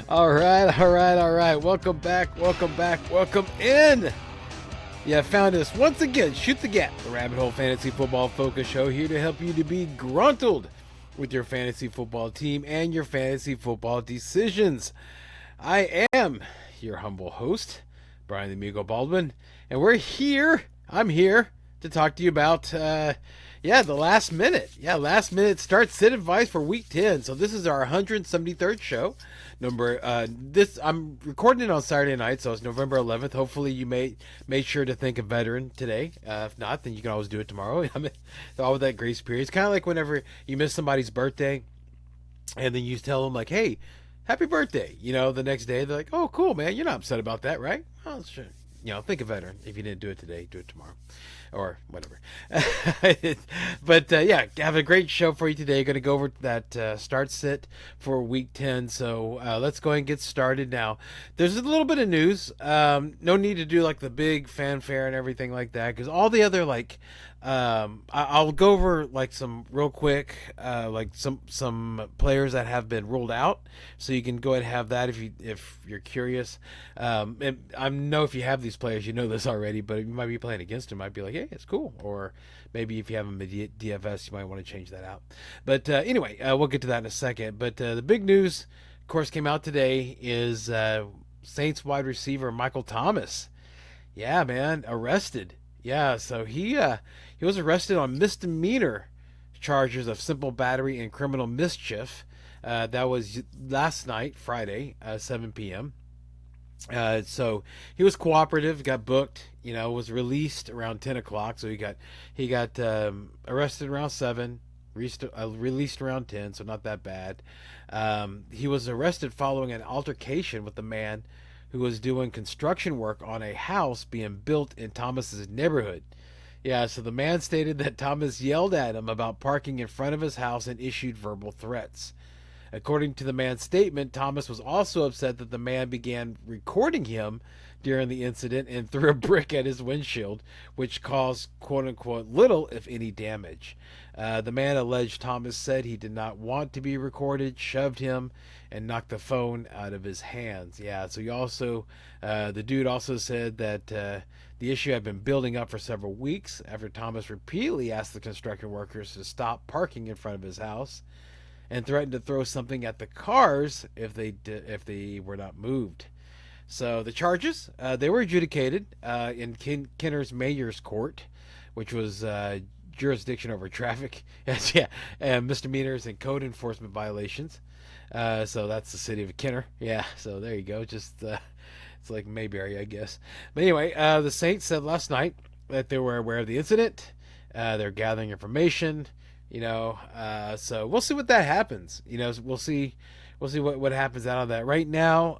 All right. Welcome back. Welcome in. You found us once again. Shoot the Gap, the Rabbit Hole Fantasy Football Focus Show, here to help you to be gruntled with your fantasy football team and your fantasy football decisions. I am your humble host, Brian the Amigo Baldwin, and I'm here to talk to you about the last minute. Last minute start sit advice for week 10. So this is our 173rd show. I'm recording it on Saturday night, so it's November 11th. Hopefully you made sure to think of veteran today. If not, then you can always do it tomorrow. I mean, all with that grace period. It's kind of like whenever you miss somebody's birthday and then you tell them like, "Hey, happy birthday." The next day they're like, "Oh, cool, man. You're not upset about that, right?" Oh, sure. Think of veteran. If you didn't do it today, do it tomorrow. Or whatever. But have a great show for you today. Going to go over that start sit for week 10. So let's go ahead and get started now. There's a little bit of news. No need to do like the big fanfare and everything like that, because all the other I'll go over like some real quick, like some players that have been ruled out, so you can go ahead and have that if you're curious. And I know if you have these players, you know this already, but you might be playing against them, might be like, hey, it's cool. Or maybe if you have them in DFS, you might want to change that out. But anyway, we'll get to that in a second. But the big news, of course, came out today is Saints wide receiver Michael Thomas. Yeah, man, arrested. Yeah, so he was arrested on misdemeanor charges of simple battery and criminal mischief. That was last night, Friday, 7 p.m. So he was cooperative, got booked, was released around 10 o'clock. So he got arrested around 7, released around 10, so not that bad. He was arrested following an altercation with the man who was doing construction work on a house being built in Thomas's neighborhood. Yeah, so the man stated that Thomas yelled at him about parking in front of his house and issued verbal threats. According to the man's statement, Thomas was also upset that the man began recording him during the incident and threw a brick at his windshield, which caused quote-unquote little, if any, damage. The man alleged Thomas said he did not want to be recorded, shoved him, and knocked the phone out of his hands. Yeah, so the dude also said that the issue had been building up for several weeks after Thomas repeatedly asked the construction workers to stop parking in front of his house and threatened to throw something at the cars if they were not moved. So the charges, they were adjudicated in Kenner's Mayor's Court, which was jurisdiction over traffic, and misdemeanors and code enforcement violations. So that's the city of Kenner. Yeah, so there you go. Just it's like Mayberry, I guess. But anyway, the Saints said last night that they were aware of the incident. They're gathering information. So we'll see what that happens. We'll see what happens out of that. Right now,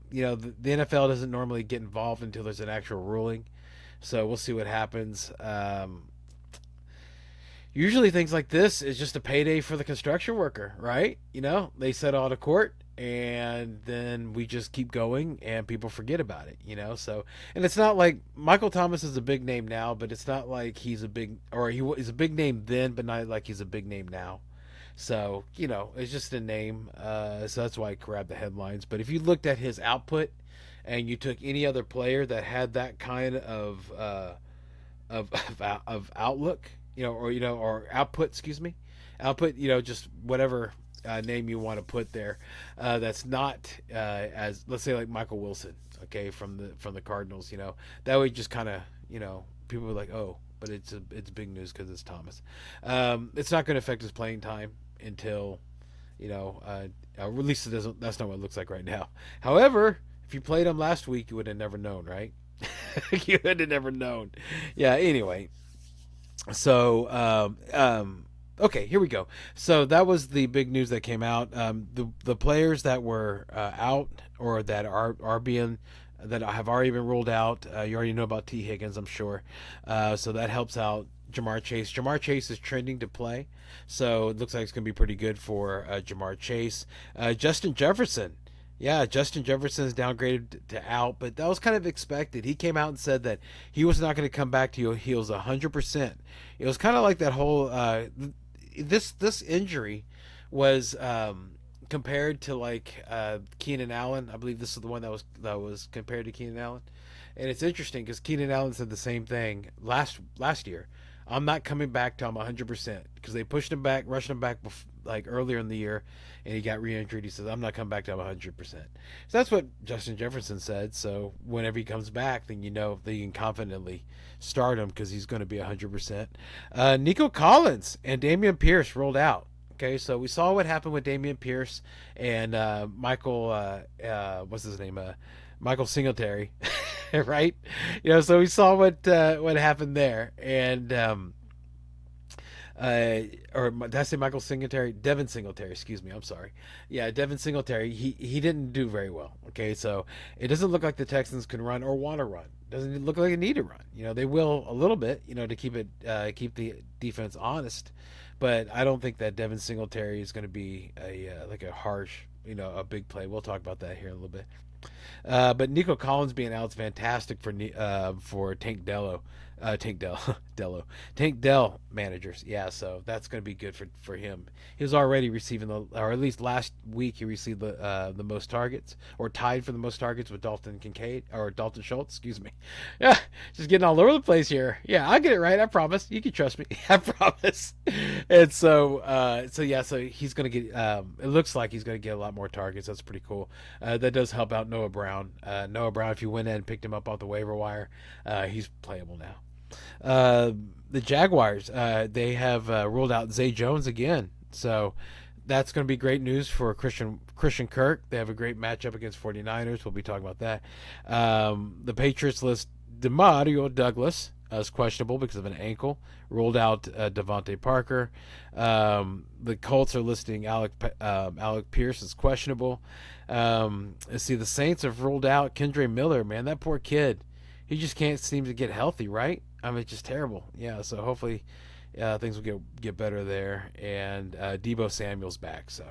the NFL doesn't normally get involved until there's an actual ruling. So we'll see what happens. Usually things like this is just a payday for the construction worker, right? They settle out of court and then we just keep going and people forget about it, so, and it's not like Michael Thomas is a big name now, but it's not like he's a big name then, but not like he's a big name now. So, it's just a name. So that's why I grabbed the headlines. But if you looked at his output and you took any other player that had that kind of outlook, or output, excuse me, just whatever name you want to put there, that's not as, let's say, like Michael Wilson, okay, from the Cardinals, that way just kind of, people are like, oh, but it's big news because it's Thomas. It's not going to affect his playing time until, at least that's not what it looks like right now. However, if you played him last week, you would have never known, right? You would have never known. Yeah. Anyway, so okay, here we go. So that was the big news that came out. The players that were out or that are being that have already been ruled out. You already know about T. Higgins, I'm sure. So that helps out Jamar Chase. Jamar Chase is trending to play, so it looks like it's going to be pretty good for Jamar Chase. Justin Jefferson. Yeah, Justin Jefferson is downgraded to out, but that was kind of expected. He came out and said that he was not going to come back to heels 100%. It was kind of like that whole this injury was compared to like Keenan Allen. I believe this is the one that was compared to Keenan Allen, and it's interesting because Keenan Allen said the same thing last year. I'm not coming back till I'm 100% because they pushed him back, rushed him back like earlier in the year, and he got re-injured. He says I'm not coming back till I'm 100%. So that's what Justin Jefferson said. So whenever he comes back, then you know that you can confidently start him because he's going to be 100%. Nico Collins and Damian Pierce rolled out. Okay, so we saw what happened with Damian Pierce and Michael, what's his name? Michael Singletary, right? So we saw what happened there, and or did I say Michael Singletary? Devin Singletary, excuse me. I'm sorry. Yeah, Devin Singletary. He didn't do very well. Okay, so it doesn't look like the Texans can run or want to run. Doesn't look like they need to run. They will a little bit. To keep the defense honest, but I don't think that Devin Singletary is going to be a like a harsh, a big play. We'll talk about that here in a little bit. But Nico Collins being out is fantastic for Tank Dello, Dello, Tank Dell managers. Yeah, so that's going to be good for him. He was already receiving or at least last week he received the most targets, or tied for the most targets with Dalton Kincaid or Dalton Schultz. Excuse me. Yeah, just getting all over the place here. Yeah, I'll get it right. I promise. You can trust me. I promise. And so he's going to get. It looks like he's going to get a lot more targets. That's pretty cool. That does help out Noah Brown. Noah Brown, if you went in and picked him up off the waiver wire, he's playable now. The Jaguars, they have ruled out Zay Jones again. So that's going to be great news for Christian Kirk. They have a great matchup against 49ers. We'll be talking about that. The Patriots list Demario Douglas as questionable because of an ankle. Ruled out Devontae Parker. The Colts are listing Alec Pierce as questionable. Let's see, the Saints have ruled out Kendre Miller. Man, that poor kid. He just can't seem to get healthy, right? I mean, it's just terrible. Yeah, so hopefully things will get better there. And Deebo Samuel's back, so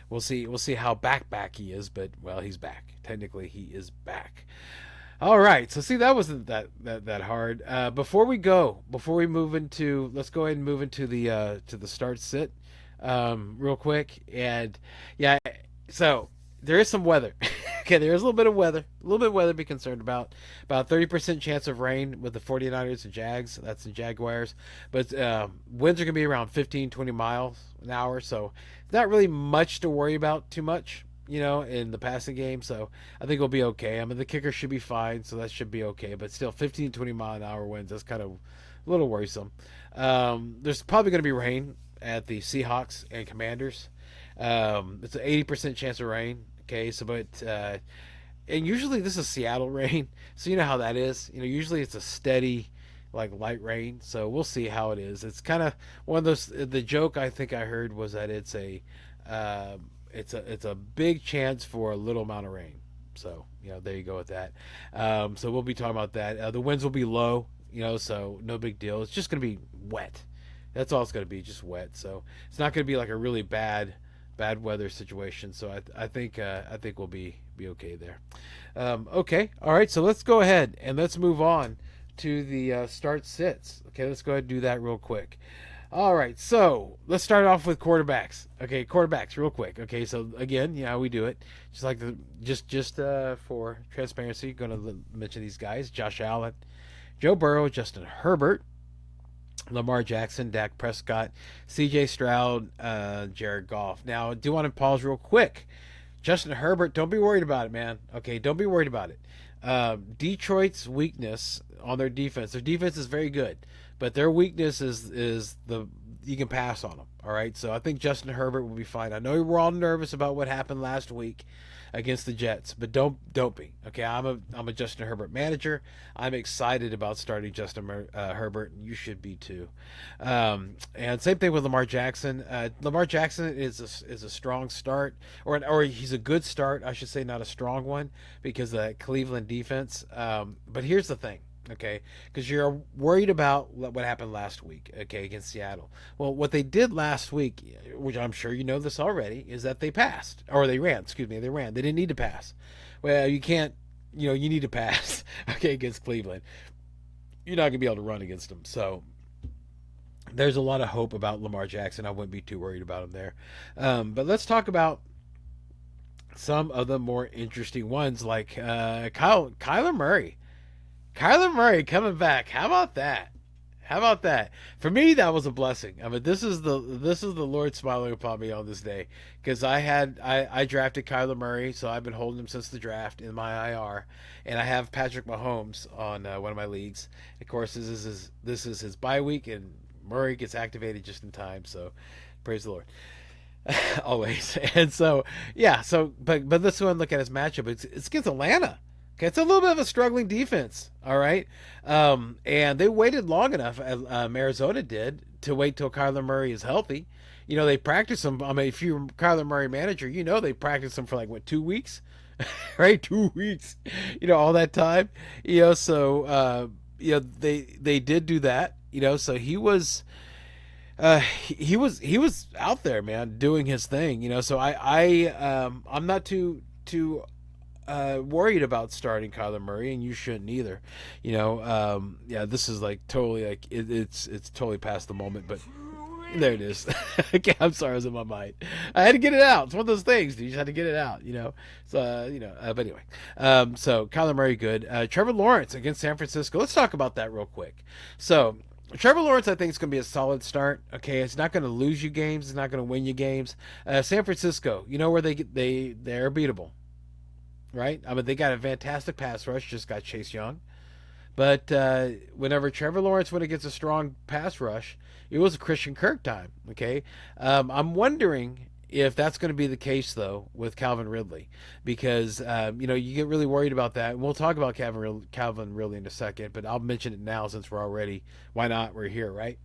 we'll see how back he is. But well, he's back. Technically, he is back. All right, so see, that wasn't that hard. Before we move into, let's go ahead and move into the start sit real quick. And yeah, so there is some weather. Okay, there is a little bit of weather to be concerned about. About 30% chance of rain with the 49ers and Jags. That's the Jaguars. But winds are going to be around 15, 20 miles an hour. So not really much to worry about too much, in the passing game. So I think we'll be okay. I mean, the kicker should be fine, so that should be okay. But still, 15, 20 mile an hour winds, that's kind of a little worrisome. There's probably going to be rain at the Seahawks and Commanders. It's an 80% chance of rain. Okay, so and usually this is Seattle rain, so you know how that is. Usually it's a steady, like light rain. So we'll see how it is. It's kind of one of those. The joke I think I heard was that it's a big chance for a little amount of rain. So there you go with that. So we'll be talking about that. The winds will be low. So no big deal. It's just gonna be wet. That's all it's gonna be, just wet. So it's not gonna be like a really bad weather situation, so I think we'll be okay there. Okay, all right. So let's go ahead and let's move on to the start sits. Okay, let's go ahead and do that real quick. All right, so let's start off with quarterbacks. Okay, quarterbacks, real quick. Okay, so again, we do it just like for transparency. Going to mention these guys: Josh Allen, Joe Burrow, Justin Herbert, Lamar Jackson, Dak Prescott, C.J. Stroud, Jared Goff. Now, I do want to pause real quick. Justin Herbert, don't be worried about it, man. Okay, don't be worried about it. Detroit's weakness on their defense is very good, but their weakness is you can pass on them. All right, so I think Justin Herbert will be fine. I know we're all nervous about what happened last week against the Jets, but don't be. Okay, I'm a Justin Herbert manager. I'm excited about starting Justin Herbert, and you should be too. And same thing with Lamar Jackson. Lamar Jackson is a strong start, or he's a good start, I should say, not a strong one, because of that Cleveland defense. But here's the thing. Okay, because you're worried about what happened last week, okay, against Seattle. Well, what they did last week, which I'm sure you know this already, is that they passed, or they ran. Excuse me, they ran. They didn't need to pass. Well, you can't. You need to pass, okay, against Cleveland. You're not gonna be able to run against them. So there's a lot of hope about Lamar Jackson. I wouldn't be too worried about him there. But let's talk about some of the more interesting ones, like Kyler Murray. Kyler Murray coming back. How about that? How about that? For me, that was a blessing. I mean, this is the Lord smiling upon me on this day, because I drafted Kyler Murray, so I've been holding him since the draft in my IR, and I have Patrick Mahomes on one of my leagues. Of course, this is his bye week, and Murray gets activated just in time. So, praise the Lord. Always. And so, yeah, so but let's go and look at his matchup. It's against Atlanta. Okay, it's a little bit of a struggling defense. All right, and they waited long enough. Arizona did, to wait till Kyler Murray is healthy. They practice him. I mean, if you're Kyler Murray manager, they practice him for like what, 2 weeks, right? 2 weeks. All that time. So they did do that. So he was out there, man, doing his thing. So I'm not too worried about starting Kyler Murray, and you shouldn't either. Yeah, this is like totally like it's totally past the moment, but there it is. Okay, I'm sorry, I was in my mind. I had to get it out. It's one of those things. You just had to get it out. So but anyway, so Kyler Murray good. Trevor Lawrence against San Francisco. Let's talk about that real quick. So Trevor Lawrence, I think, is going to be a solid start. Okay, it's not going to lose you games. It's not going to win you games. San Francisco, where they're beatable, right? I mean, they got a fantastic pass rush. Just got Chase Young, but whenever Trevor Lawrence went against a strong pass rush, it was a Christian Kirk time. Okay, I'm wondering if that's going to be the case though with Calvin Ridley, because you get really worried about that. And we'll talk about Calvin Ridley in a second, but I'll mention it now since we're already. Why not? We're here, right?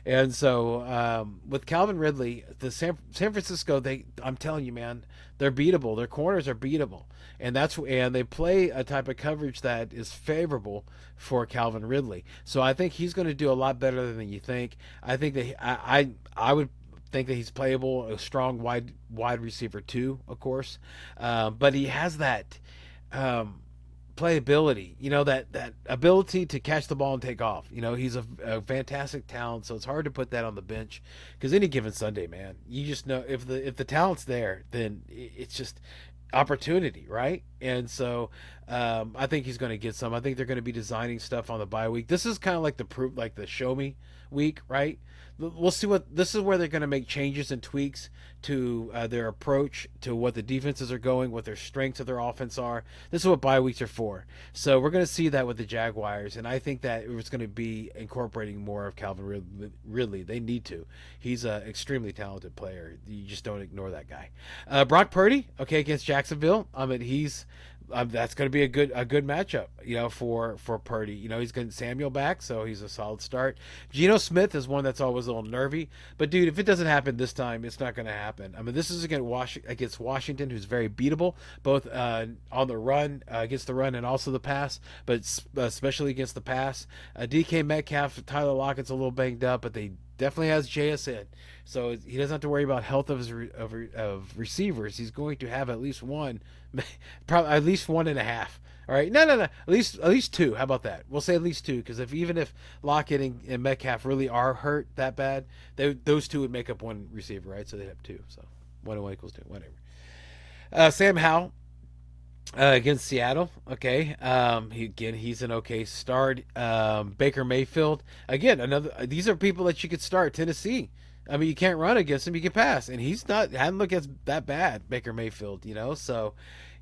And so with Calvin Ridley, the San Francisco, I'm telling you, man, they're beatable. Their corners are beatable, and they play a type of coverage that is favorable for Calvin Ridley. So I think he's going to do a lot better than you think. I think that I would think that he's playable, a strong wide receiver too, of course, but he has that. Playability, that ability to catch the ball and take off. He's a fantastic talent, so it's hard to put that on the bench, because any given Sunday, man, you just know if the talent's there, then it's just opportunity, right? And so I think he's going to get some. I think they're going to be designing stuff on the bye week. This is kind of like the show me week, right? We'll see what this is, where they're going to make changes and tweaks to their approach to what the defenses are going, what their strengths of their offense are. This is what bye weeks are for. So we're going to see that with the Jaguars, and I think that it's going to be incorporating more of Calvin Ridley. They need to. He's an extremely talented player. You just don't ignore that guy. Brock Purdy, okay, against Jacksonville. I mean, that's going to be a good matchup, for Purdy. He's getting Samuel back, so he's a solid start. Geno Smith is one that's always a little nervy, but dude, if it doesn't happen this time, it's not going to happen. I mean, this is against Washington, who's very beatable, both on the run, against the run, and also the pass, but especially against the pass. DK Metcalf, Tyler Lockett's a little banged up, but they definitely has JSN, so he doesn't have to worry about health of receivers. He's going to have at least one, probably at least 1.5. All right, no, at least two. How about that? We'll say at least two, because even if Lockett and Metcalf really are hurt that bad, those two would make up one receiver, right? So they'd have two. So 1 and 1 equals 2, whatever. Sam Howell against Seattle. Okay, he's an okay start. Baker Mayfield, again, these are people that you could start. Tennessee, I mean, you can't run against him, you can pass, and hadn't looked that bad, Baker Mayfield. So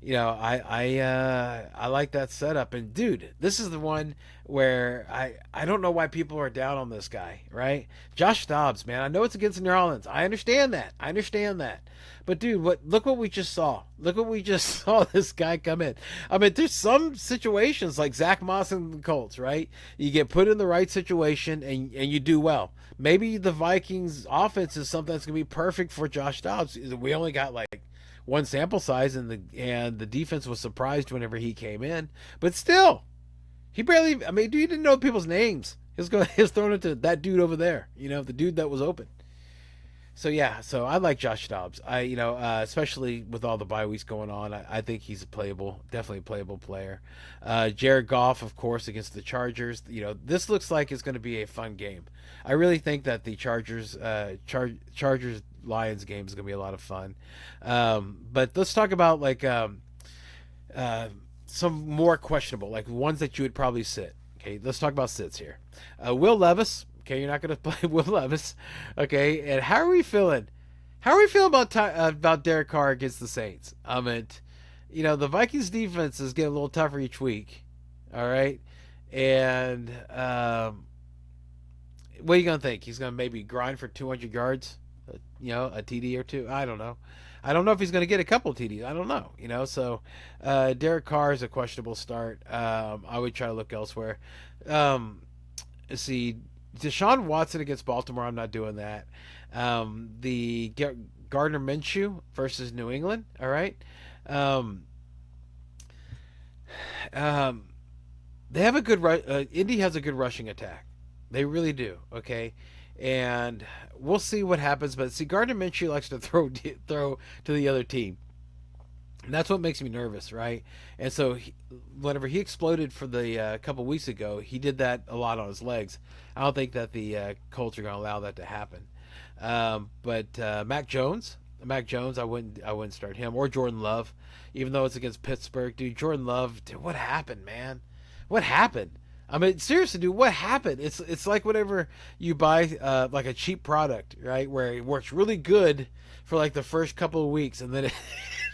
I like that setup. And dude, this is the one where I don't know why people are down on this guy, right? Josh Dobbs, man, I know it's against New Orleans. I understand that. But dude, look what we just saw. Look what we just saw this guy come in. I mean, there's some situations like Zach Moss and the Colts, right? You get put in the right situation and you do well. Maybe the Vikings offense is something that's going to be perfect for Josh Dobbs. We only got like one sample size, and the defense was surprised whenever he came in. But still, he barely, I mean, dude, he didn't know people's names. He was thrown into that dude over there, the dude that was open. So yeah, so I like Josh Dobbs. Especially with all the bye weeks going on, I think he's definitely a playable player. Jared Goff, of course, against the Chargers. This looks like it's going to be a fun game. I really think that the Chargers Lions game is going to be a lot of fun. But let's talk about like uh, some more questionable, like ones that you would probably sit. Okay, let's talk about sits here. Will Levis. Okay, you're not going to play Will Levis. Okay, and how are we feeling? How are we feeling about Derek Carr against the Saints? I mean, the Vikings defense is getting a little tougher each week. All right, and what are you gonna think? He's gonna maybe grind for 200 yards, a TD or two. I don't know. I don't know if he's gonna get a couple TDs. I don't know. So Derek Carr is a questionable start. I would try to look elsewhere. Let's see, Deshaun Watson against Baltimore. I'm not doing that. The Gardner Minshew versus New England. All right. Um, um, they have a good Indy has a good rushing attack. They really do. Okay, and we'll see what happens. But see, Gardner Minshew likes to throw to the other team. And that's what makes me nervous, right? And so, whenever he exploded for the couple weeks ago, he did that a lot on his legs. I don't think that the Colts are going to allow that to happen. But Mac Jones, I wouldn't start him or Jordan Love, even though it's against Pittsburgh, dude. Jordan Love, dude, what happened, man? What happened? I mean, seriously, dude, what happened? It's like whenever you buy like a cheap product, right, where it works really good for like the first couple of weeks, and then it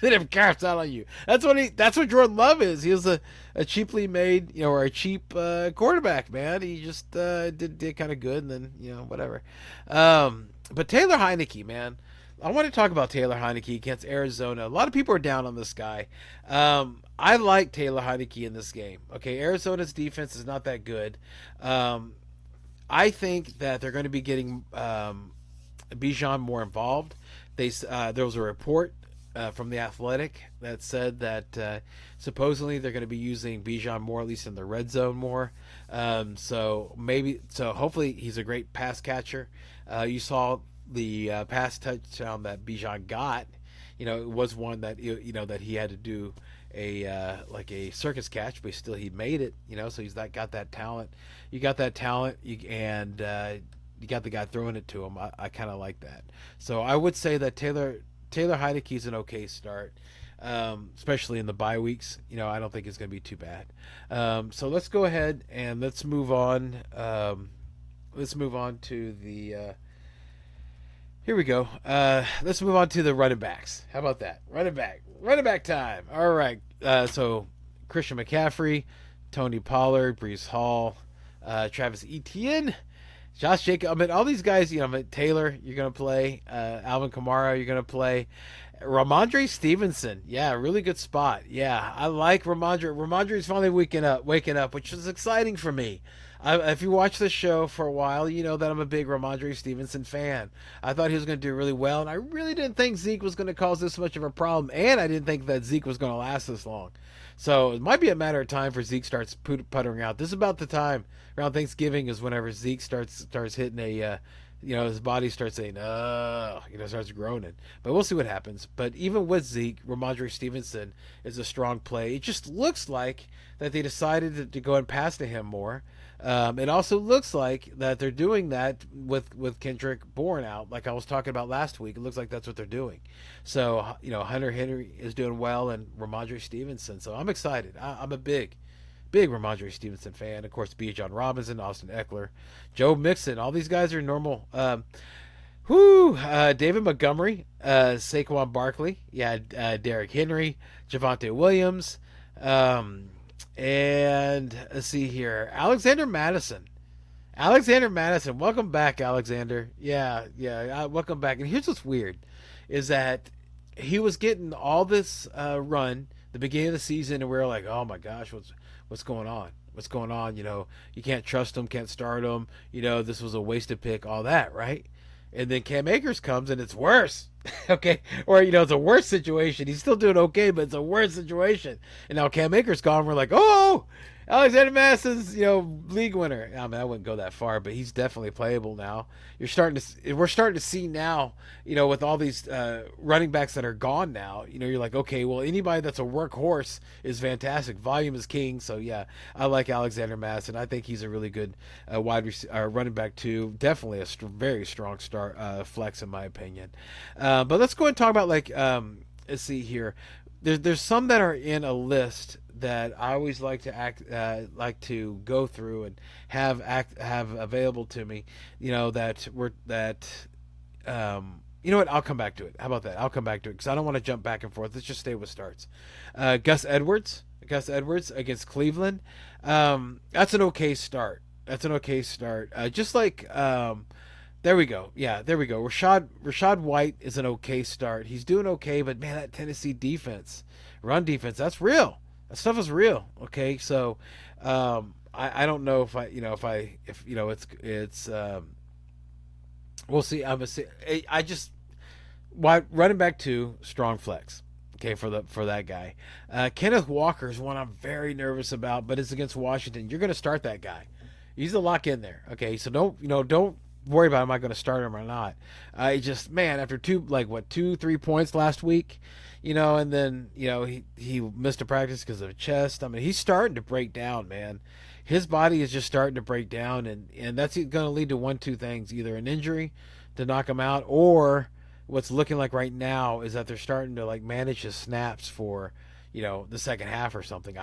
then it craps out on you. That's what Jordan Love is. He was a cheaply made, or a cheap quarterback, man. He just did kind of good, and then whatever. But Taylor Heineke, man. I want to talk about Taylor Heineke against Arizona. A lot of people are down on this guy. I like Taylor Heineke in this game. Okay, Arizona's defense is not that good. I think that they're going to be getting Bijan more involved. There was a report from the Athletic that said that supposedly they're going to be using Bijan more, at least in the red zone more. So hopefully he's a great pass catcher. You saw the pass touchdown that Bijan got. It was one that that he had to do like a circus catch, but still he made it. So got that talent. You got that talent, and you got the guy throwing it to him. I kind of like that. So I would say that Taylor Heinicke is an okay start, especially in the bye weeks. I don't think it's going to be too bad. So let's go ahead and let's move on. Let's move on to the. Here we go. Let's move on to the running backs. How about that? Running back time. All right. So Christian McCaffrey, Tony Pollard, Breece Hall, Travis Etienne, Josh Jacobs. I mean, all these guys. Taylor, you're gonna play. Alvin Kamara, you're gonna play. Ramondre Stevenson, yeah, really good spot. Yeah, I like Ramondre. Ramondre's finally waking up, which is exciting for me. If you watch the show for a while, you know that I'm a big Ramondre Stevenson fan. I thought he was going to do really well, and I really didn't think Zeke was going to cause this much of a problem, and I didn't think that Zeke was going to last this long. So it might be a matter of time for Zeke starts puttering out. This is about the time around Thanksgiving is whenever Zeke starts hitting his body starts saying, starts groaning. But we'll see what happens. But even with Zeke, Ramondre Stevenson is a strong play. It just looks like that they decided to go and pass to him more. It also looks like that they're doing that with Kendrick Bourne out, like I was talking about last week. It looks like that's what they're doing. So, Hunter Henry is doing well, and Ramondre Stevenson. So I'm excited. I'm a big Ramondre Stevenson fan. Of course, Bijan Robinson, Austin Eckler, Joe Mixon. All these guys are normal. David Montgomery, Saquon Barkley, Derrick Henry, Javonte Williams, and let's see here, Alexander Madison, welcome back, Alexander. Welcome back. And here's what's weird, is that he was getting all this run the beginning of the season, and we were like, oh my gosh, what's going on? What's going on? You can't trust him, can't start him. This was a wasted pick, all that, right? And then Cam Akers comes, and it's worse. Okay, or it's a worse situation. He's still doing okay, but it's a worse situation. And now Cam Akers gone. We're like, oh, Alexander Madison's, league winner. I mean, I wouldn't go that far, but he's definitely playable now. We're starting to see now, with all these running backs that are gone now. You're like, okay, well, anybody that's a workhorse is fantastic. Volume is king. So yeah, I like Alexander Madison. I think he's a really good running back too. Definitely a very strong start flex in my opinion. But let's go and talk about let's see here. There's some that are in a list that I always like to like to go through and have available to me. You know what? I'll come back to it. How about that? I'll come back to it because I don't want to jump back and forth. Let's just stay with starts. Gus Edwards. Gus Edwards against Cleveland. That's an okay start. That's an okay start. Just like there we go. Yeah, there we go. Rashad White is an okay start. He's doing okay, but man, that Tennessee defense, run defense, that's real. That stuff is real. Okay, so I don't know if it's we'll see. I just why running back to strong flex. Okay, for that guy, Kenneth Walker is one I'm very nervous about, but it's against Washington. You're going to start that guy. He's a lock in there. Okay, so don't worry about am I going to start him or not. I just after 2-3 points last week, and then he missed a practice because of chest. I mean, he's starting to break down, man. His body is just starting to break down, and that's going to lead to two things: either an injury to knock him out, or what's looking like right now is that they're starting to manage his snaps for the second half or something.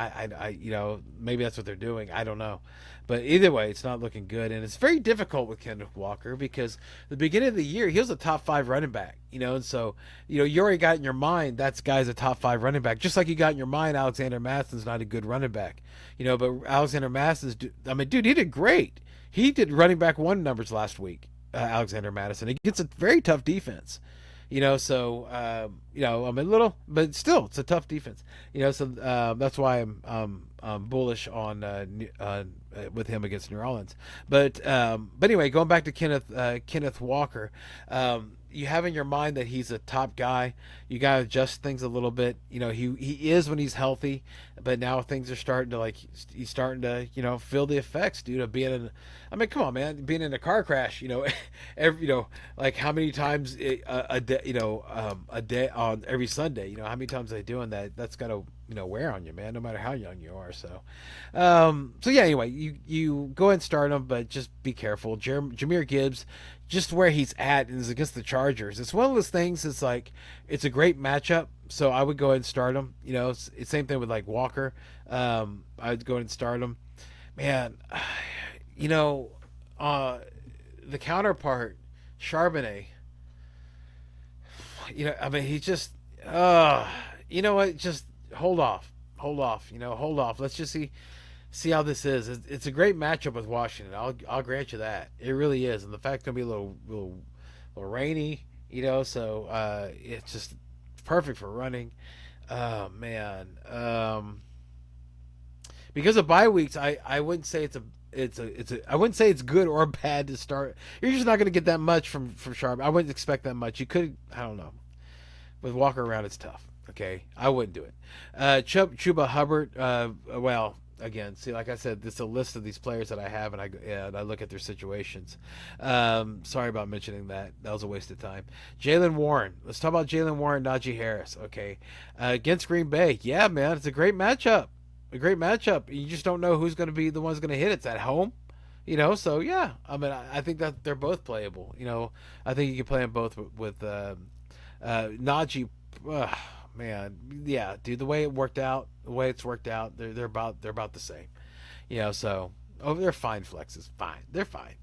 Maybe that's what they're doing. I don't know. But either way, it's not looking good. And it's very difficult with Kenneth Walker because the beginning of the year, he was a top 5 running back, and so, you already got in your mind that guy's a top 5 running back. Just like you got in your mind Alexander Madison's not a good running back, but Alexander Madison's, dude, he did great. He did running back 1 numbers last week, Alexander Madison. He gets a very tough defense. So I'm a little, but still, it's a tough defense. So that's why I'm bullish on with him against New Orleans. But anyway, going back to Kenneth Walker, you have in your mind that he's a top guy. You got to adjust things a little bit. He is when he's healthy, but now things are starting to he's starting to feel the effects, dude, of being in. I mean, come on, man, being in a car crash. Every how many times a day on every Sunday. How many times are they doing that? That's got to wear on you, man, no matter how young you are. So yeah, anyway, you go ahead and start him, but just be careful. Jahmyr Gibbs, just where he's at is against the Chargers. It's one of those things. It's a great matchup, so I would go ahead and start him. It's same thing with Walker. I would go ahead and start him. Man, the counterpart, Charbonnet. He just, you know what? Just hold off. Hold off. Let's just see how this is. It's a great matchup with Washington. I'll grant you that. It really is, and the fact it's gonna be a little rainy, so it's just perfect for running. Oh man. Because of bye weeks, I wouldn't say I wouldn't say it's good or bad to start. You're just not going to get that much from Sharp. I wouldn't expect that much. You could, I don't know. With Walker around, it's tough. Okay, I wouldn't do it. Chuba Hubbard. Well, again, see, like I said, this is a list of these players that I have, and I look at their situations. Sorry about mentioning that. That was a waste of time. Jaylen Warren. Let's talk about Jaylen Warren, Najee Harris. Okay, against Green Bay. Yeah, man, it's a great matchup. A great matchup. You just don't know who's going to be the one's going to hit. It's at home, So yeah, I mean, I think that they're both playable. I think you can play them both with Najee. Man, yeah, dude. The way it's worked out, they're about the same. So they're fine flexes. Fine, they're fine.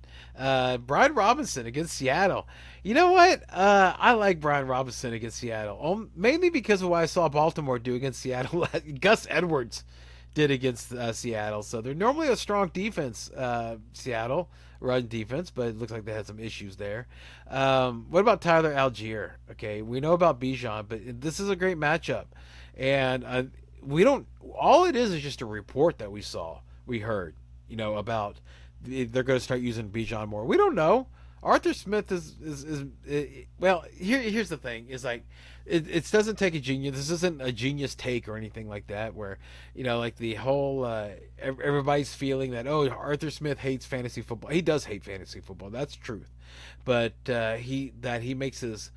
Brian Robinson against Seattle. You know what? I like Brian Robinson against Seattle, mainly because of what I saw Baltimore do against Seattle. Gus Edwards did against Seattle. So they're normally a strong defense, Seattle run defense, but it looks like they had some issues there. What about Tyler Algier? Okay, we know about Bijan, but this is a great matchup, and we don't. All it is just a report that we heard, about they're going to start using Bijan more. We don't know. Arthur Smith well. Here's the thing: is like it doesn't take a genius. This isn't a genius take or anything like that. Where like the whole everybody's feeling that Arthur Smith hates fantasy football. He does hate fantasy football. That's truth, but he makes his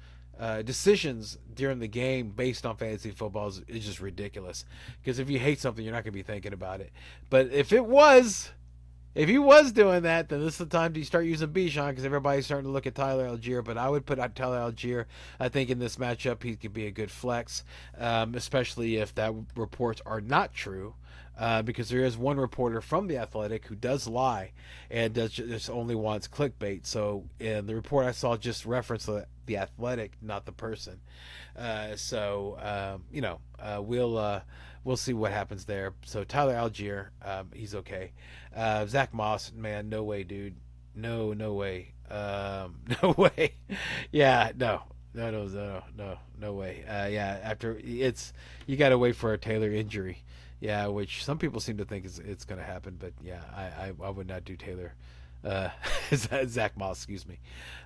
decisions during the game based on fantasy football is just ridiculous. Because if you hate something, you're not going to be thinking about it. But if he was doing that, then this is the time to start using Bijan because everybody's starting to look at Tyler Algier. But I would put out Tyler Algier. I think in this matchup he could be a good flex, especially if that reports are not true. Because there is one reporter from The Athletic who does lie and just only wants clickbait. So, in the report I saw just referenced The Athletic, not the person. We'll see what happens there. So Tyler Algier, he's okay. Zach Moss, man, no way, dude. No way. No way. Yeah, no way. Yeah, after you got to wait for a Taylor injury. Yeah, which some people seem to think it's going to happen, but yeah, I would not do Taylor. Uh, Zach Moss, excuse me.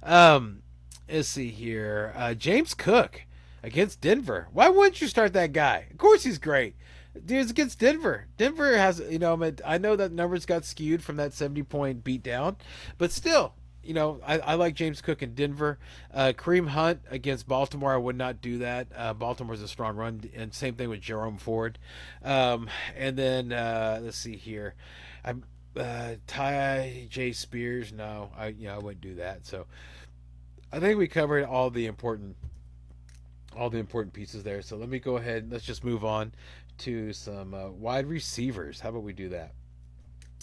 Um, let's see here. James Cook against Denver. Why wouldn't you start that guy? Of course he's great. Dude, it's against Denver. Denver has, I know that numbers got skewed from that 70-point beatdown, but still, I like James Cook in Denver. Kareem Hunt against Baltimore, I would not do that. Baltimore's a strong run, and same thing with Jerome Ford. And then let's see here, Ty J Spears. No, I wouldn't do that. So I think we covered all the important pieces there. So let me go ahead and let's just move on to some wide receivers. How about we do that?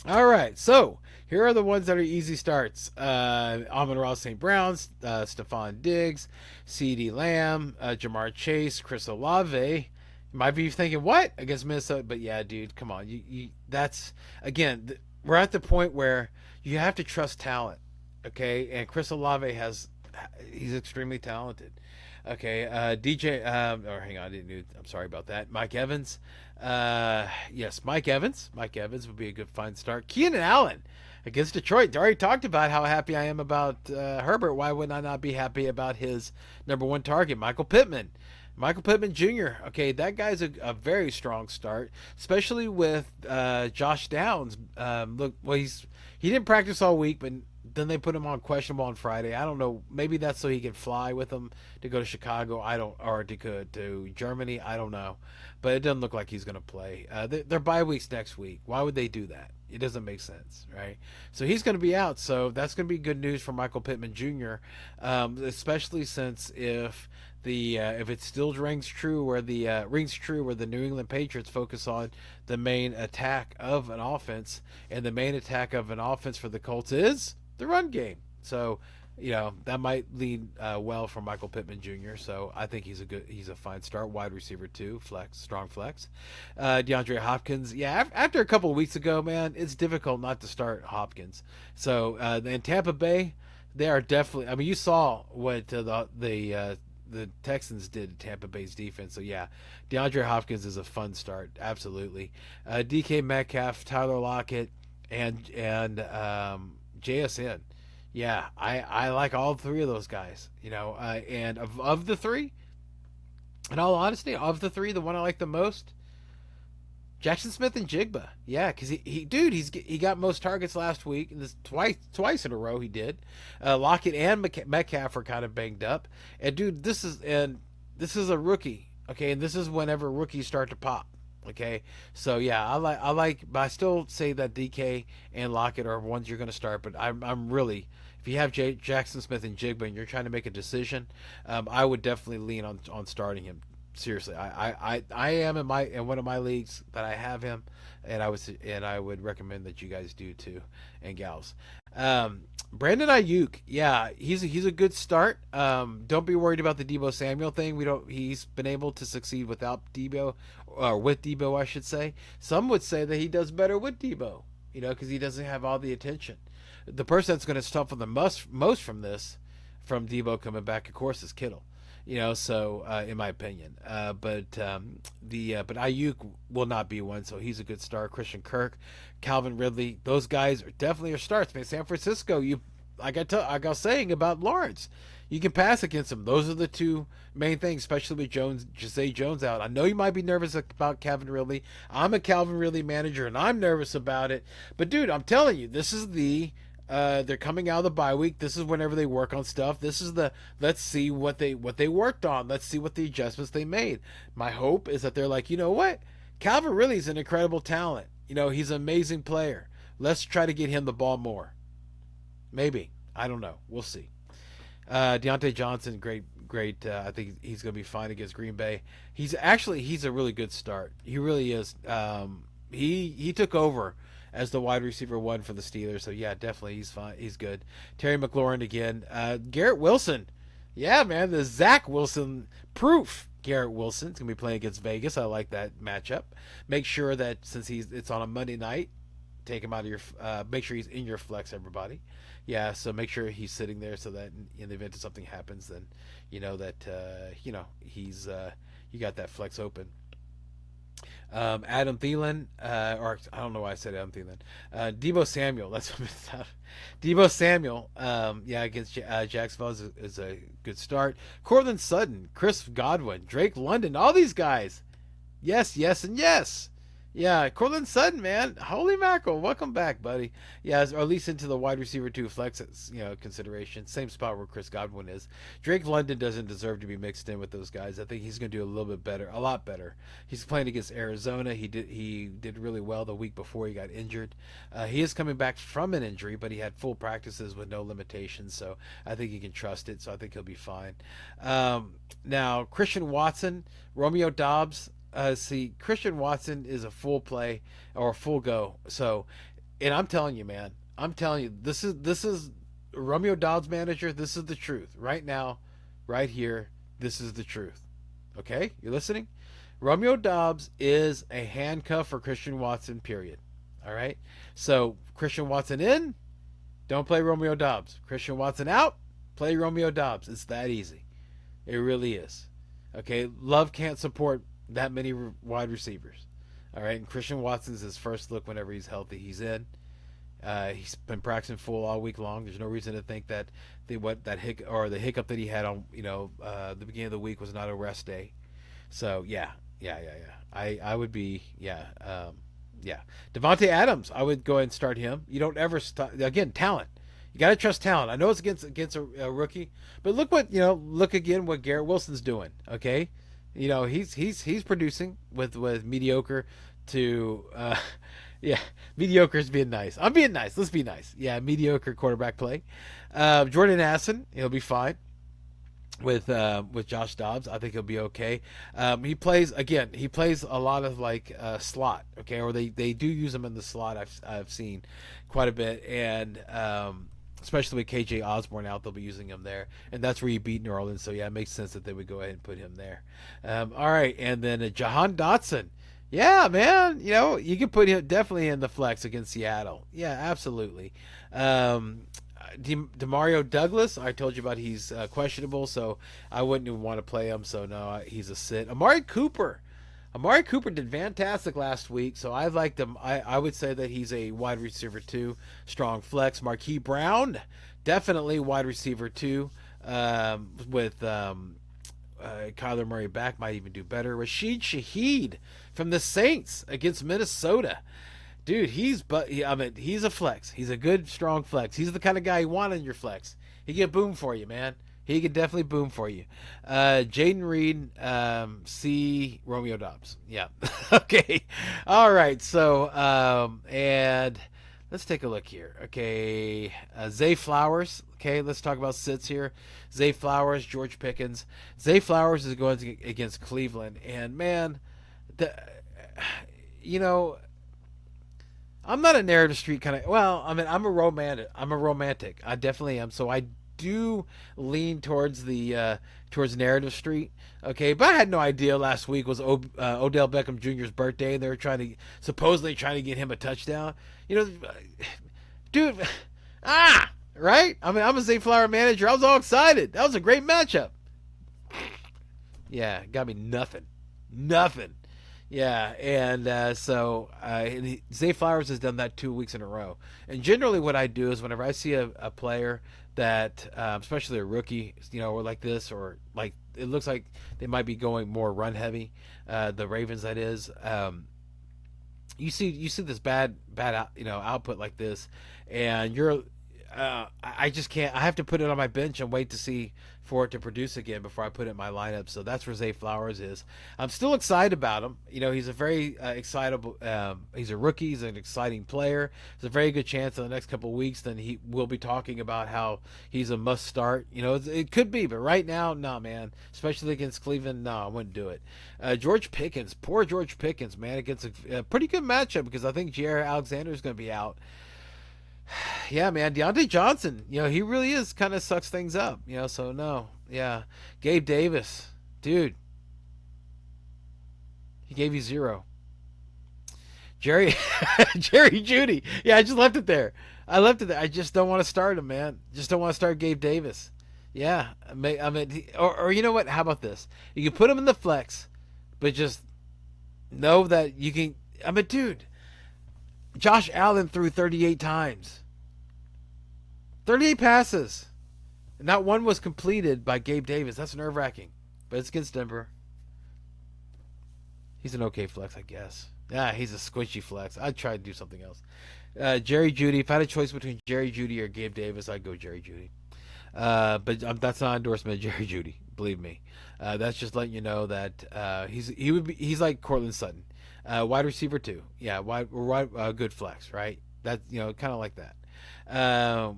All right, so here are the ones that are easy starts. Amon-Ra St. Brown's, Stephon Diggs, CeeDee Lamb, Jamar Chase, Chris Olave. You might be thinking, what? Against Minnesota? But yeah, dude, come on. That's, again, we're at the point where you have to trust talent, okay? And Chris Olave he's extremely talented. Okay, DJ, or hang on, I didn't do. I'm sorry about that. Mike Evans, yes, Mike Evans. Mike Evans would be a good fine start. Keenan Allen against Detroit. Already talked about how happy I am about Herbert. Why would I not be happy about his number one target, Michael Pittman? Michael Pittman Jr. Okay, that guy's a very strong start, especially with Josh Downs. Look, well, he didn't practice all week, but then they put him on questionable on Friday. I don't know. Maybe that's so he can fly with them to go to Chicago. Or to Germany. I don't know, but it doesn't look like he's going to play. Their bye week's next week. Why would they do that? It doesn't make sense, right? So he's going to be out. So that's going to be good news for Michael Pittman Jr., especially since if it still rings true where the New England Patriots focus on the main attack of an offense, and the main attack of an offense for the Colts is the run game. So, that might lead well for Michael Pittman Jr. So I think he's a fine start. Wide receiver too, strong flex. DeAndre Hopkins, yeah. After a couple of weeks ago, man, it's difficult not to start Hopkins. So in Tampa Bay, they are definitely. I mean, you saw what the Texans did to Tampa Bay's defense. So yeah, DeAndre Hopkins is a fun start, absolutely. DK Metcalf, Tyler Lockett, and JSN. Yeah, I like all three of those guys. And of the three, in all honesty, the one I like the most, Jackson Smith and Jigba. Yeah, because he got most targets last week, and this twice in a row he did. Lockett and Metcalf were kind of banged up, and dude, this is a rookie. Okay, and this is whenever rookies start to pop. Okay, so yeah, but I still say that DK and Lockett are ones you're going to start. But I'm really, if you have Jackson Smith and Jigba and you're trying to make a decision, I would definitely lean on starting him. Seriously, I am in one of my leagues that I have him, and I would recommend that you guys do too, and gals. Brandon Ayuk, yeah, he's a good start. Don't be worried about the Deebo Samuel thing. He's been able to succeed without Deebo, or with Deebo, I should say. Some would say that he does better with Deebo, because he doesn't have all the attention. The person that's going to suffer the most from Deebo coming back, of course, is Kittle. So in my opinion, but Ayuk will not be one, so he's a good start. Christian Kirk, Calvin Ridley, those guys are definitely your starts, man. San Francisco, like I was saying about Lawrence, you can pass against him. Those are the two main things, especially with Jose Jones out. I know you might be nervous about Calvin Ridley. I'm a Calvin Ridley manager, and I'm nervous about it. But dude, I'm telling you, this is they're coming out of the bye week. This is whenever they work on stuff. This is let's see what they worked on. Let's see what the adjustments they made. My hope is that they're like, you know what, Calvin Ridley is an incredible talent. He's an amazing player. Let's try to get him the ball more. Maybe. I don't know. We'll see. Deontay Johnson, great. I think he's going to be fine against Green Bay. He's a really good start. He really is. He took over as the wide receiver one for the Steelers. So yeah, definitely he's fine. He's good. Terry McLaurin again. Garrett Wilson. Yeah, man, the Zach Wilson proof. Garrett Wilson's going to be playing against Vegas. I like that matchup. Make sure that since it's on a Monday night, take him out of your make sure he's in your flex, everybody. Yeah, so make sure he's sitting there so that in the event that something happens, then you know that he's you got that flex open. Adam Thielen, or I don't know why I said Adam Thielen. Debo Samuel, that's what it's out. Debo Samuel, yeah, against Jacksonville is a good start. Cortland Sutton, Chris Godwin, Drake London, all these guys. Yes, yes, and yes. Yeah, Cortland Sutton, man. Holy mackerel. Welcome back, buddy. Yeah, or at least into the wide receiver 2 flex, consideration. Same spot where Chris Godwin is. Drake London doesn't deserve to be mixed in with those guys. I think he's going to do a little bit better, a lot better. He's playing against Arizona. He did really well the week before he got injured. He is coming back from an injury, but he had full practices with no limitations, so I think he can trust it, so I think he'll be fine. Now, Christian Watson, Romeo Dobbs, see, Christian Watson is a full play or a full go. So, and I'm telling you, man, this is Romeo Dobbs manager. This is the truth right now, right here. This is the truth. Okay, you listening? Romeo Dobbs is a handcuff for Christian Watson. Period. All right. So Christian Watson in, don't play Romeo Dobbs. Christian Watson out, play Romeo Dobbs. It's that easy. It really is. Okay. Love can't support that many wide receivers. All right, and Christian Watson's his first look whenever he's healthy. He's in. He's been practicing full all week long. There's no reason to think that the hiccup that he had on the beginning of the week was not a rest day. So yeah. I would be Devontae Adams. I would go ahead and start him. You don't ever start again. Talent. You got to trust talent. I know it's against a rookie, but look again what Garrett Wilson's doing. Okay. He's producing with mediocre to mediocre is being nice. I'm being nice. Let's be nice. Yeah, mediocre quarterback play. Jordan Addison, he'll be fine with Josh Dobbs. I think he'll be okay. He plays a lot of slot, okay, or they do use him in the slot. I've seen quite a bit, and especially with KJ Osborne out, they'll be using him there. And that's where you beat New Orleans. So, yeah, it makes sense that they would go ahead and put him there. All right. And then Jahan Dotson. Yeah, man. You can put him definitely in the flex against Seattle. Yeah, absolutely. Demario Douglas, I told you about he's questionable, so I wouldn't even want to play him. So, no, he's a sit. Amari Cooper did fantastic last week, so I liked him. I would say that he's a wide receiver 2, strong flex. Marquise Brown, definitely wide receiver 2, with Kyler Murray back, might even do better. Rashid Shaheed from the Saints against Minnesota. Dude, he's a flex. He's a good, strong flex. He's the kind of guy you want in your flex. He can boom for you, man. He can definitely boom for you. Jaden Reed, C. Romeo Dobbs. Yeah. Okay. All right. So, and let's take a look here. Okay. Zay Flowers. Okay. Let's talk about sits here. Zay Flowers, George Pickens. Zay Flowers is going against Cleveland. And, man, I'm not a narrative street kind of. Well, I'm a romantic. I definitely am. So I do lean towards the narrative street. Okay, but I had no idea last week was Odell Beckham Jr.'s birthday, and they were supposedly trying to get him a touchdown. Dude, right? I'm a Zay Flower manager. I was all excited. That was a great matchup. Yeah, got me nothing. Yeah, and Zay Flowers has done that 2 weeks in a row. And generally, what I do is whenever I see a player that, especially a rookie, or like this, or like it looks like they might be going more run heavy, the Ravens that is. You see this bad output like this, and I just can't. I have to put it on my bench and wait to see for it to produce again before I put it in my lineup. So that's where Zay Flowers is. I'm still excited about him. He's a very excitable. He's a rookie. He's an exciting player. There's a very good chance in the next couple of weeks then he will be talking about how he's a must start. It could be, but right now, no, man. Especially against Cleveland, no, I wouldn't do it. George Pickens, poor George Pickens, man, against a pretty good matchup because I think Jair Alexander is going to be out. Yeah, man, Deontay Johnson, he really is kind of sucks things up, so no. Yeah. Gabe Davis, dude, he gave you zero. Jerry Jerry Judy. Yeah, I just left it there. I left it there. I just don't want to start him, man. Just don't want to start Gabe Davis. Yeah, or you know what? How about this? You can put him in the flex, but just know that you can. Dude, Josh Allen threw 38 times, 38 passes. Not one was completed by Gabe Davis. That's nerve wracking. But it's against Denver. He's an okay flex, I guess. Yeah, he's a squishy flex. I'd try to do something else. Jerry Judy. If I had a choice between Jerry Judy or Gabe Davis, I'd go Jerry Judy. But that's not an endorsement of Jerry Judy. Believe me. That's just letting you know that he's like Cortland Sutton, wide receiver too. Yeah, wide good flex, right? That kind of like that.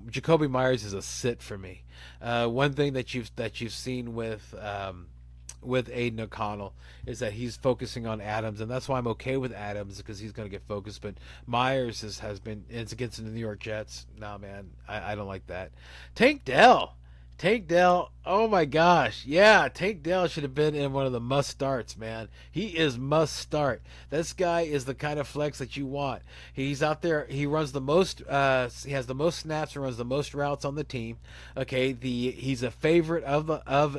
Jacoby Myers is a sit for me. One thing that you've seen with Aiden O'Connell is that he's focusing on Adams, and that's why I'm okay with Adams because he's going to get focused. But Myers has been it's against the New York Jets. Nah, man, I don't like that. Tank Dell. Tank Dell, oh my gosh. Yeah, Tank Dell should have been in one of the must starts, man. He is must start. This guy is the kind of flex that you want. He's out there, he runs the most he has the most snaps and runs the most routes on the team. Okay, he's a favorite of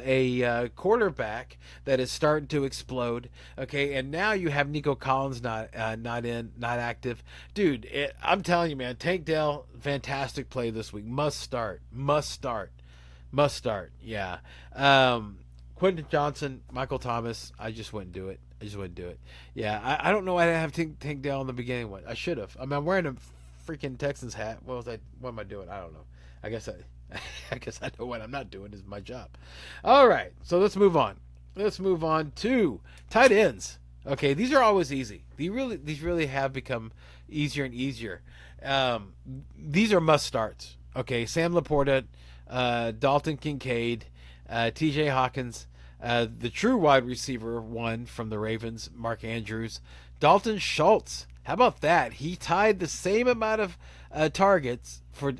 a quarterback that is starting to explode. Okay, and now you have Nico Collins not active. Dude, I'm telling you, man, Tank Dell, fantastic play this week. Must start. Must start. Must start, yeah. Quentin Johnson, Michael Thomas, I just wouldn't do it. I just wouldn't do it. Yeah, I don't know why I didn't have Tank Dell in the beginning one. I should have. I'm wearing a freaking Texans hat. What am I doing? I don't know. I guess I guess I know what I'm not doing is my job. All right, so let's move on. Let's move on to tight ends. Okay, these are always easy. These really have become easier and easier. These are must starts. Okay, Sam Laporta, Dalton Kincaid, T.J. Hawkins, the true wide receiver one from the Ravens, Mark Andrews, Dalton Schultz. How about that? He tied the same amount of targets for.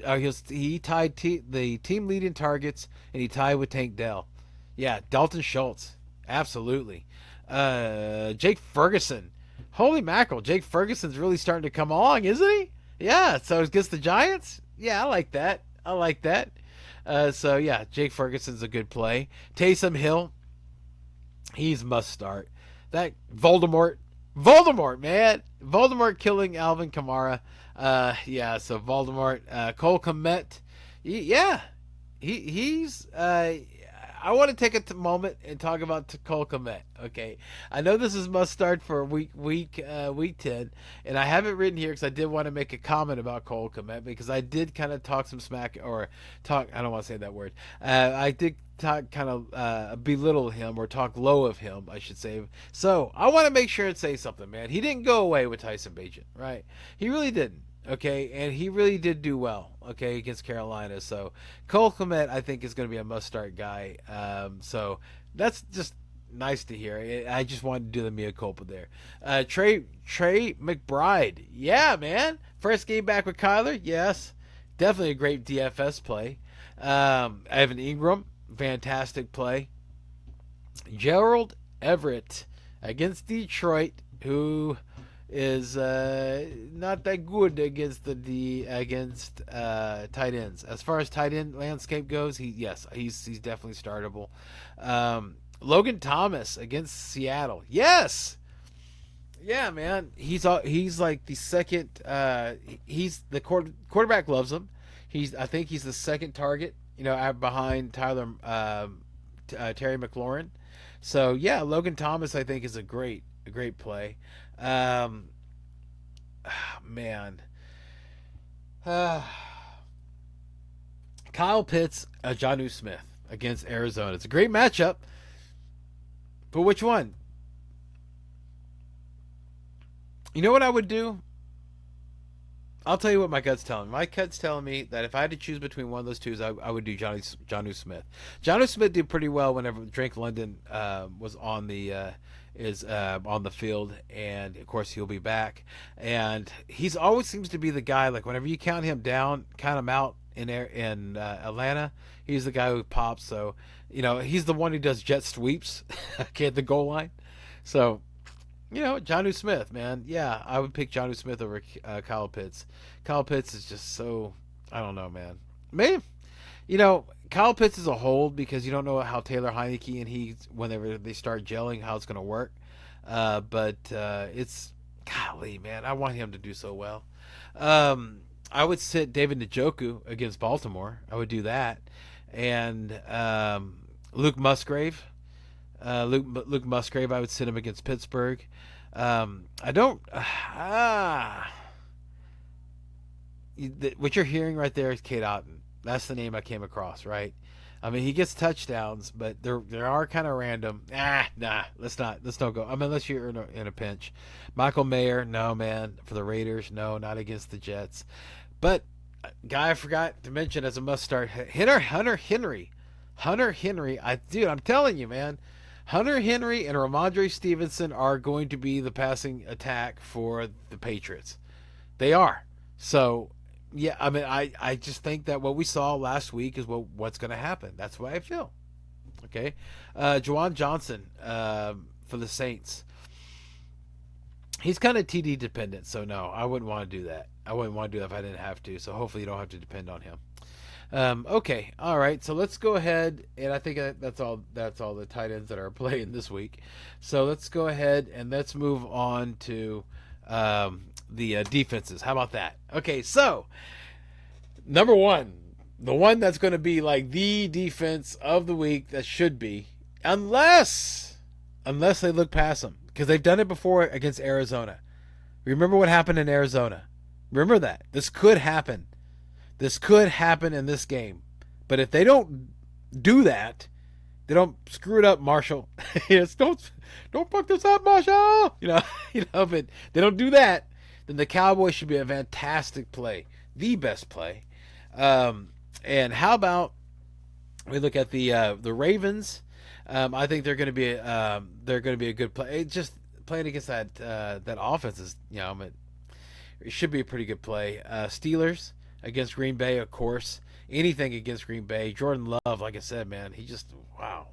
He tied the team leading targets, and he tied with Tank Dell. Yeah, Dalton Schultz, absolutely. Jake Ferguson. Holy mackerel, Jake Ferguson's really starting to come along, isn't he? Yeah, so against the Giants? Yeah, I like that. I like that. So yeah, Jake Ferguson's a good play. Taysom Hill, he's must start. That Voldemort, man, Voldemort killing Alvin Kamara. Yeah, so Voldemort, Cole Kmet, yeah, he's. I want to take a moment and talk about Cole Kmet. Okay, I know this is must start for week 10, and I have it written here because I did want to make a comment about Cole Kmet because I did kind of talk some smack or talk. I don't want to say that word. I did talk kind of belittle him or talk low of him, I should say. So I want to make sure and say something, man. He didn't go away with Tyson Bagent, right? He really didn't. Okay, and he really did do well, okay, against Carolina. So Cole Kmet, I think, is going to be a must-start guy. So that's just nice to hear. I just wanted to do the mea culpa there. Trey McBride, yeah, man. First game back with Kyler, yes. Definitely a great DFS play. Evan Ingram, fantastic play. Gerald Everett against Detroit, who is not that good against against tight ends. As far as tight end landscape goes, he's definitely startable. Logan Thomas against Seattle, yes. Yeah, man. He's like the second. He's the quarterback loves him. I think he's the second target. Behind Terry McLaurin. So yeah, Logan Thomas I think is a great play. Um, man, uh, Kyle Pitts, Jonnu Smith against Arizona. It's a great matchup, but which one? You know what I would do? I'll tell you what my gut's telling me. My gut's telling me that if I had to choose between one of those two, I would do Jonnu Smith. Jonnu Smith did pretty well whenever Drake London was on the field, and of course he'll be back. And he's always seems to be the guy. Like whenever you count him down, count him out in Atlanta, he's the guy who pops. So he's the one who does jet sweeps at the goal line. So Jonnu Smith, man. Yeah, I would pick Jonnu Smith over Kyle Pitts. Kyle Pitts is just so, I don't know, man. Maybe, Kyle Pitts is a hold because you don't know how Taylor Heineke and whenever they start gelling, how it's going to work. But it's, golly, man, I want him to do so well. I would sit David Njoku against Baltimore. I would do that. And Luke Musgrave. Luke Musgrave, I would sit him against Pittsburgh. I don't. What you're hearing right there is Kate Otten. That's the name I came across, right? I mean, he gets touchdowns, but there are kind of random. Nah, let's don't go. I mean, unless you're in a pinch. Michael Mayer, no man, for the Raiders, no, not against the Jets. But guy I forgot to mention as a must start, Hunter Henry. Dude, I'm telling you, man. Hunter Henry and Ramondre Stevenson are going to be the passing attack for the Patriots. They are. So, yeah, I mean, I just think that what we saw last week is what's going to happen. That's what I feel. Okay. Juwan Johnson for the Saints. He's kind of TD dependent, so no, I wouldn't want to do that. I wouldn't want to do that if I didn't have to. So hopefully you don't have to depend on him. Okay, all right. So let's go ahead, and I think that's all. That's all the tight ends that are playing this week. So let's go ahead and let's move on to the defenses. How about that? Okay, so number one, the one that's going to be like the defense of the week that should be, unless they look past them, because they've done it before against Arizona. Remember what happened in Arizona. Remember that. This could happen. This could happen in this game. But if they don't do that, they don't screw it up, Marshall. Yes, don't fuck this up, Marshall. But they don't do that, then the Cowboys should be a fantastic play, the best play. And how about we look at the Ravens? I think they're going to be a good play. Just playing against that offense is it should be a pretty good play. Steelers against Green Bay, of course. Anything against Green Bay. Jordan Love, like I said, man, he just wow.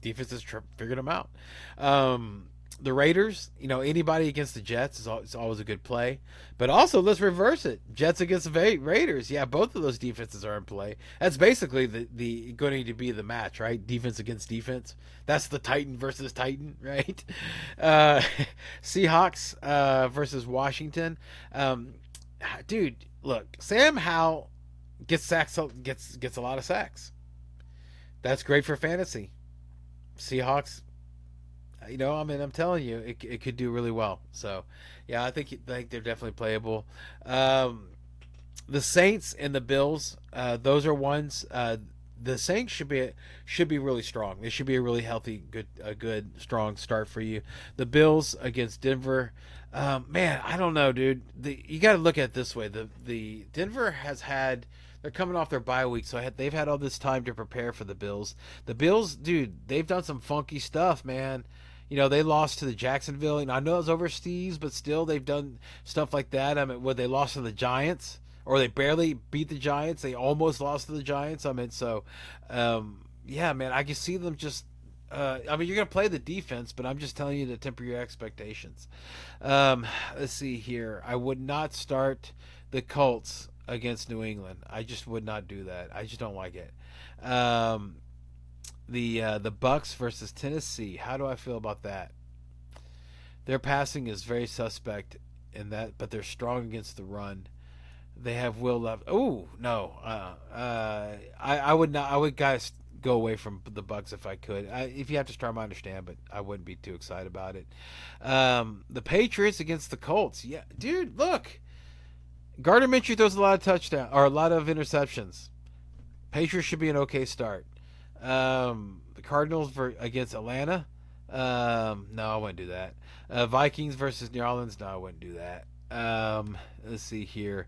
Defenses figured him out. The Raiders, anybody against the Jets is always a good play. But also, let's reverse it. Jets against the Raiders. Yeah, both of those defenses are in play. That's basically the going to be the match, right? Defense against defense. That's the Titan versus Titan, right? Seahawks versus Washington. Dude, look, Sam Howell gets a lot of sacks. That's great for fantasy. Seahawks, I'm telling you, it could do really well. So, yeah, I think they're definitely playable. The Saints and the Bills, those are ones. The Saints should be really strong. They should be a really healthy, good, strong start for you. The Bills against Denver, man, I don't know, dude. You got to look at it this way. The Denver they're coming off their bye week, so they've had all this time to prepare for the Bills. The Bills, dude, they've done some funky stuff, man. They lost to the Jacksonville. I know it was overseas, but still, they've done stuff like that. I mean, they lost to the Giants, or they barely beat the Giants. They almost lost to the Giants. Yeah, man, I can see them just. You're gonna play the defense, but I'm just telling you to temper your expectations. Let's see here. I would not start the Colts against New England. I just would not do that. I just don't like it. The Bucks versus Tennessee. How do I feel about that? Their passing is very suspect in that, but they're strong against the run. They have Will Levis. Oh no, I would not. I would guys go away from the Bucks if I could. If you have to start them, I understand, but I wouldn't be too excited about it. The Patriots against the Colts. Yeah, dude, look. Gardner Minshew throws a lot of touchdowns or a lot of interceptions. Patriots should be an okay start. The Cardinals against Atlanta. No, I wouldn't do that. Vikings versus New Orleans. No, I wouldn't do that. Let's see here.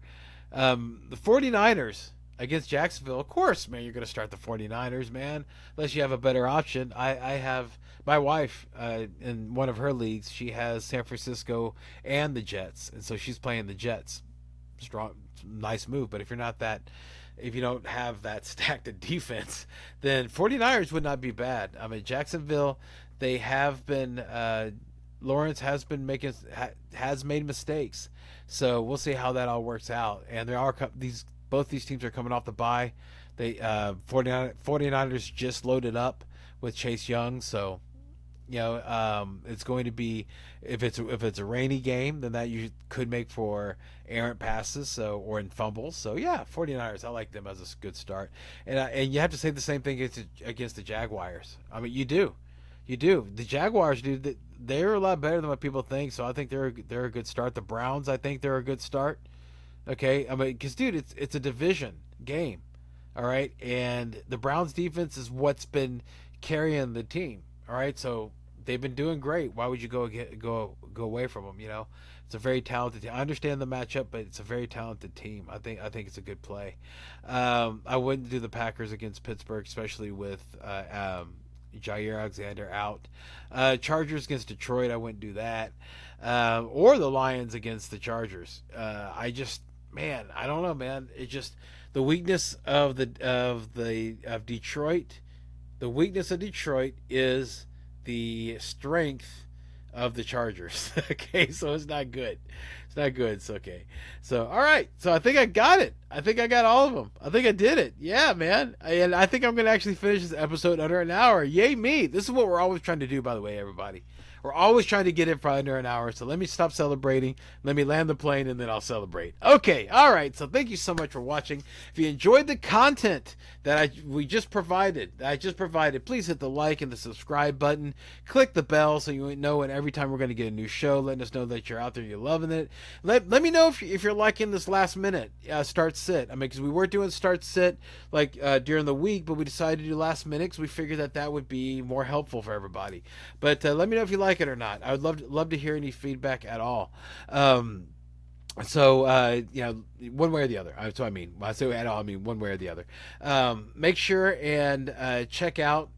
The 49ers against Jacksonville. Of course, man, you're going to start the 49ers, man, unless you have a better option. I have my wife in one of her leagues. She has San Francisco and the Jets, and so she's playing the Jets. Strong, nice move. But if you're not that, if you don't have that stacked of defense, then 49ers would not be bad. I mean, Jacksonville, they have been. Lawrence has made mistakes, so we'll see how that all works out. And there are both these teams are coming off the bye. They 49ers just loaded up with Chase Young, so it's going to be, if it's a rainy game, then that you could make for errant passes, or in fumbles. So yeah, 49ers, I like them as a good start. And you have to say the same thing against the Jaguars. I mean, you do. The Jaguars, dude, they're a lot better than what people think. So I think they're a good start. The Browns, I think they're a good start. Okay, I mean, because dude, it's a division game, all right, and the Browns defense is what's been carrying the team. All right, so they've been doing great. Why would you go away from them? It's a very talented team. I understand the matchup, but it's a very talented team. I think it's a good play. I wouldn't do the Packers against Pittsburgh, especially with Jair Alexander out. Chargers against Detroit, I wouldn't do that. Or the Lions against the Chargers. I don't know, man. It just, the weakness of Detroit. The weakness of Detroit is the strength of the Chargers. Okay, so it's not good. It's okay. So, all right. So I think I got it. I think I got all of them. I think I did it. Yeah, man. And I think I'm going to actually finish this episode under an hour. Yay me. This is what we're always trying to do, by the way, everybody. We're always trying to get it for under an hour. So let me stop celebrating. Let me land the plane, and then I'll celebrate. Okay. All right. So thank you so much for watching. If you enjoyed the content that I just provided, please hit the like and the subscribe button. Click the bell so you know every time we're going to get a new show. Letting us know that you're out there, you're loving it. Let me know if you're liking this last minute start sit. I mean, because we were doing start sit during the week, but we decided to do last minute because we figured that would be more helpful for everybody. But let me know if you like it or not. I would love to hear any feedback at all. So one way or the other. That's what I mean. When I say at all, I mean one way or the other. Make sure and check out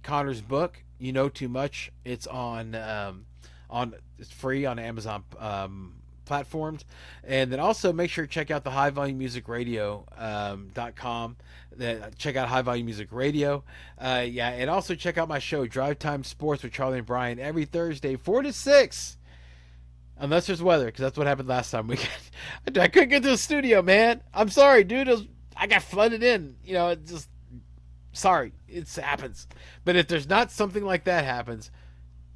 Connor's book, You Know Too Much. It's it's free on Amazon platforms. And then also make sure to check out the highvolumemusicradio.com. Check out High Volume Music Radio. And also check out my show, Drive Time Sports with Charlie and Brian, every Thursday, 4 to 6. Unless there's weather, because that's what happened last time. I couldn't get to the studio, man. I'm sorry, dude. I got flooded in. It just... Sorry. It happens. But if there's not something like that happens,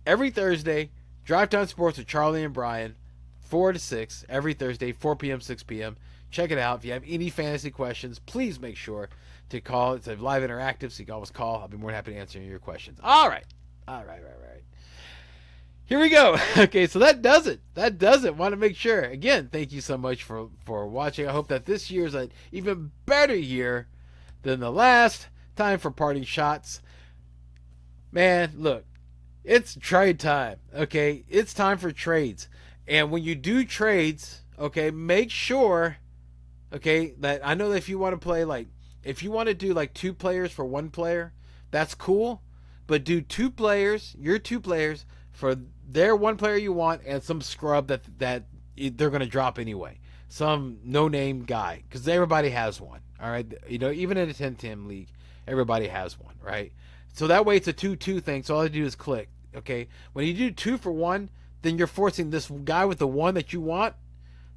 every Thursday, Drive Time Sports with Charlie and Brian, 4 to 6, every Thursday, 4 p.m., 6 p.m. Check it out. If you have any fantasy questions, please make sure to call. It's a live interactive, so you can always call. I'll be more than happy to answer your questions. All right. Here we go. Okay, so that does it. Want to make sure. Again, thank you so much for watching. I hope that this year is an even better year than the last. Time for parting shots. Man, look, it's trade time. Okay, it's time for trades. And when you do trades, okay, make sure, okay, that I know that if you want to play if you want to do 2 players for 1 player, that's cool. But do 2 players, your 2 players, for their 1 player you want, and some scrub that they're going to drop anyway. Some no-name guy, because everybody has one, all right? Even in a 10-team league, everybody has one, right? So that way it's a 2-2 thing, so all I do is click, okay? When you do 2 for 1, then you're forcing this guy with the 1 that you want,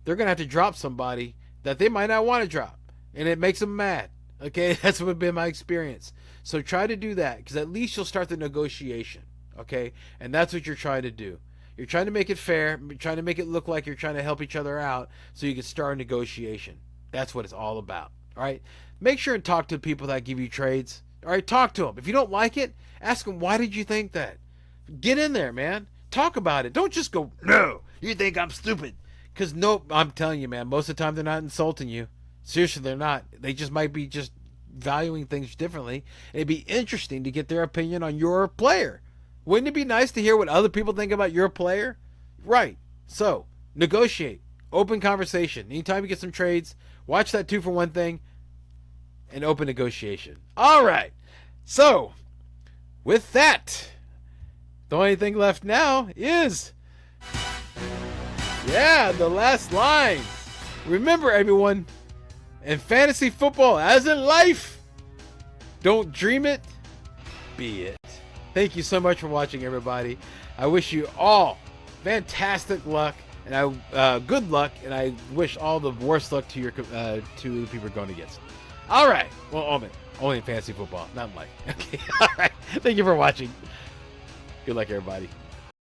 they're going to have to drop somebody that they might not want to drop, and it makes them mad, okay? That's what been my experience. So try to do that, because at least you'll start the negotiation. Okay? And that's what you're trying to do. You're trying to make it fair, trying to make it look like you're trying to help each other out so you can start a negotiation. That's what it's all about. All right? Make sure and talk to people that give you trades. All right? Talk to them. If you don't like it, ask them, why did you think that? Get in there, man. Talk about it. Don't just go, no, you think I'm stupid. Because, no, I'm telling you, man, most of the time they're not insulting you. Seriously, they're not. They just might be just valuing things differently. It'd be interesting to get their opinion on your player. Wouldn't it be nice to hear what other people think about your player? Right. So, negotiate. Open conversation. Anytime you get some trades, watch that 2-for-1 thing and open negotiation. All right. So, with that, the only thing left now is, the last line. Remember, everyone, in fantasy football, as in life, don't dream it, be it. Thank you so much for watching, everybody. I wish you all fantastic luck and good luck, and I wish all the worst luck to your to the people you're going against. All right. Well, only in fantasy football, not in life. Okay. All right. Thank you for watching. Good luck, everybody.